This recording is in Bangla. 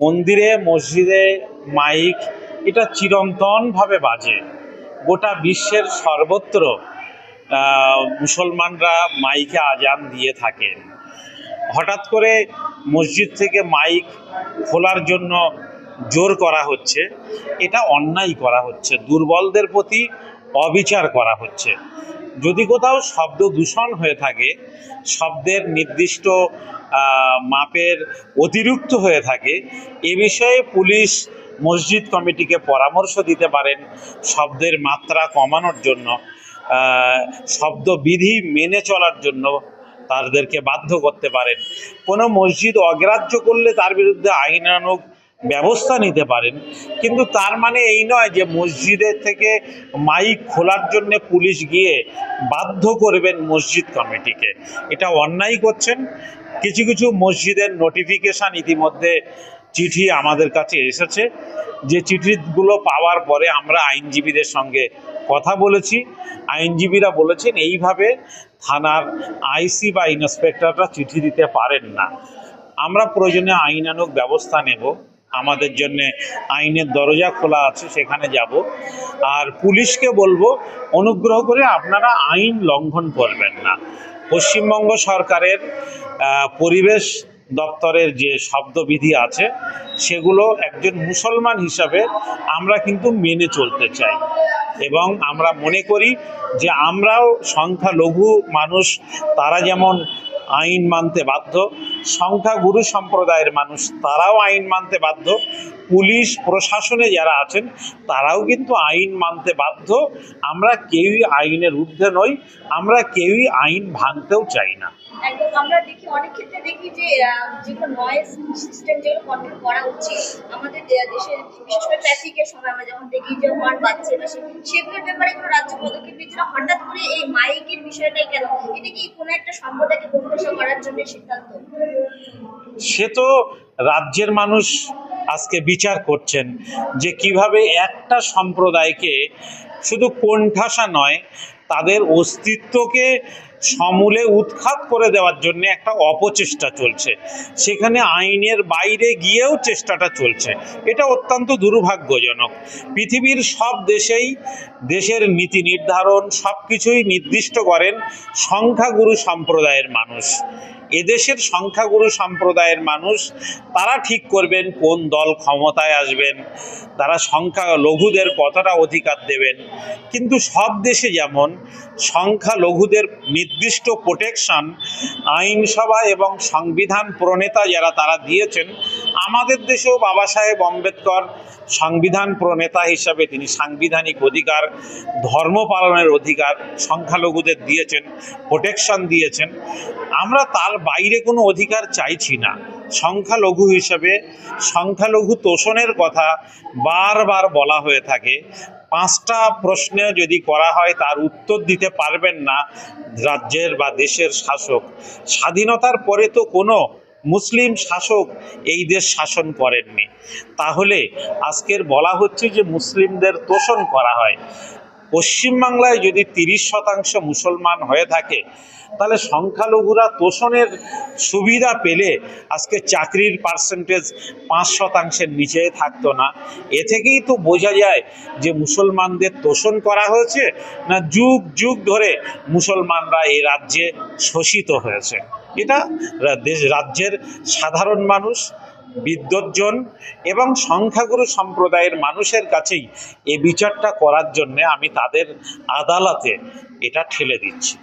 মন্দিরে মসজিদে মাইক এটা চিরন্তনভাবে বাজে। গোটা বিশ্বের সর্বত্র মুসলমানরা মাইকে আজান দিয়ে থাকেন। হঠাৎ করে মসজিদ থেকে মাইক খোলার জন্য জোর করা হচ্ছে, এটা অন্যায় করা হচ্ছে, দুর্বলদের প্রতি অবিচার করা হচ্ছে। যদি কোথাও শব্দ দূষণ হয়ে থাকে, শব্দের নির্দিষ্ট মাপের অতিরিক্ত হয়ে থাকে, এ বিষয়ে পুলিশ মসজিদ কমিটিকে পরামর্শ দিতে পারেন শব্দের মাত্রা কমানোর জন্য, শব্দবিধি মেনে চলার জন্য তাদেরকে বাধ্য করতে পারেন। কোনো মসজিদ অগ্রাহ্য করলে তার বিরুদ্ধে আইনানুগ ব্যবস্থা নিতে পারেন। কিন্তু তার মানে এই নয় যে মসজিদের থেকে মাইক খোলার জন্য পুলিশ গিয়ে বাধ্য করবেন মসজিদ কমিটিকে। এটা অন্যায় করছেন। কিছু কিছু মসজিদের নোটিফিকেশান ইতিমধ্যে চিঠি আমাদের কাছে এসেছে, যে চিঠিগুলো পাওয়ার পরে আমরা আইনজীবীদের সঙ্গে কথা বলেছি। আইনজীবীরা বলেছেন এইভাবে থানার আইসি বা ইন্সপেক্টররা চিঠি দিতে পারেন না। আমরা প্রয়োজনে আইনানুগ ব্যবস্থা নেব, আমাদের জন্য আইনের দরজা খোলা আছে, সেখানে যাব। আর পুলিশকে বলবো অনুগ্রহ করে আপনারা আইন লঙ্ঘন করবেন না। পশ্চিমবঙ্গ সরকারের পরিবেশ দপ্তরের যে শব্দবিধি আছে সেগুলো একজন মুসলমান হিসাবে আমরা কিন্তু মেনে চলতে চাই, এবং আমরা মনে করি যে আমরাও সংখ্যালঘু মানুষ, তারা যেমন আইন মানতে বাধ্য, সংখ্যাগুরু সম্প্রদায়ের মানুষ তারাও আইন মানতে বাধ্য, পুলিশ প্রশাসনে যারা আছেন তারাও কিন্তু আইন মানতে বাধ্য। আমরা কেউই আইনের ঊর্ধ্বে নই, আমরা কেউই আইন ভাঙতেও চাই না। একদম আমরা দেখি, অনেক ক্ষেত্রে দেখি যে যেগুলো নয়েজ সিস্টেম যেগুলো কন্ট্রোল করা উচিত আমাদের দেশে, বিশেষ করে ট্রাফিকের সময় আমরা যখন দেখি যে হর্ন বাজছে বা সেগুলোর ব্যাপারে কোনো রাজ্য পদক্ষেপ নিচ্ছে না। হঠাৎ করে এই মাইকের বিষয়টাই কেন? এটা কি কোনো একটা সম্প্রদায়কে প্রত্যাশা করার জন্য সিদ্ধান্ত? সে তো রাজ্যের মানুষ আজকে বিচার করছেন যে কিভাবে একটা সম্প্রদায়কে শুধু কোণঠাসা নয়, তাদের অস্তিত্বকে সমূলে উৎখাত করে দেওয়ার জন্য একটা অপচেষ্টা চলছে। সেখানে আইনের বাইরে গিয়েও চেষ্টাটা চলছে। এটা অত্যন্ত দুর্ভাগ্যজনক। পৃথিবীর সব দেশেই দেশের নীতি নির্ধারণ সব কিছুই নির্দিষ্ট করেন সংখ্যাগুরু সম্প্রদায়ের মানুষ। এদেশের সংখ্যাগুরু সম্প্রদায়ের মানুষ তারা ঠিক করবেন কোন দল ক্ষমতায় আসবেন, তারা সংখ্যালঘুদের কতটা অধিকার দেবেন। কিন্তু সব দেশে যেমন সংখ্যালঘুদের নির্দিষ্ট প্রোটেকশন আইনসভা এবং সংবিধান প্রণেতা যারা তারা দিয়েছেন, আমাদের দেশেও বাবা সাহেব আম্বেদকর সংবিধান প্রণেতা হিসাবে তিনি সাংবিধানিক অধিকার, ধর্ম পালনের অধিকার সংখ্যালঘুদের দিয়েছেন, প্রোটেকশন দিয়েছেন। আমরা তার বাইরে কোনো অধিকার চাইছি না। সংখ্যালঘু হিসেবে সংখ্যালঘু তোষণের কথা বারবার বলা হয়ে থাকে। 5টা প্রশ্নে যদি করা হয় তার উত্তর দিতে পারবেন না রাজ্যের বা দেশের শাসক। স্বাধীনতার পরে তো কোনো মুসলিম শাসক এই দেশ শাসন করেননি, তাহলে আজকের বলা হচ্ছে যে মুসলিমদের তোষণ করা হয়। পশ্চিমবাংলায় যদি 30% মুসলমান হয়ে থাকে, তাহলে সংখ্যালঘুরা তোষণের সুবিধা পেলে আজকে চাকরির পার্সেন্টেজ 5%-এর নিচে থাকতো না। এ থেকেই তো বোঝা যায় যে মুসলমানদের তোষণ করা হয়েছে, না যুগ যুগ ধরে মুসলমানরা এই রাজ্যে শোষিত হয়েছে। এটা রাজ্যের সাধারণ মানুষ, বিদ্বজ্জন এবং সংখ্যাগুরু সম্প্রদায়ের মানুষের কাছেই এই বিচারটা করার জন্যে আমি তাদের আদালতে এটা ঠেলে দিচ্ছি।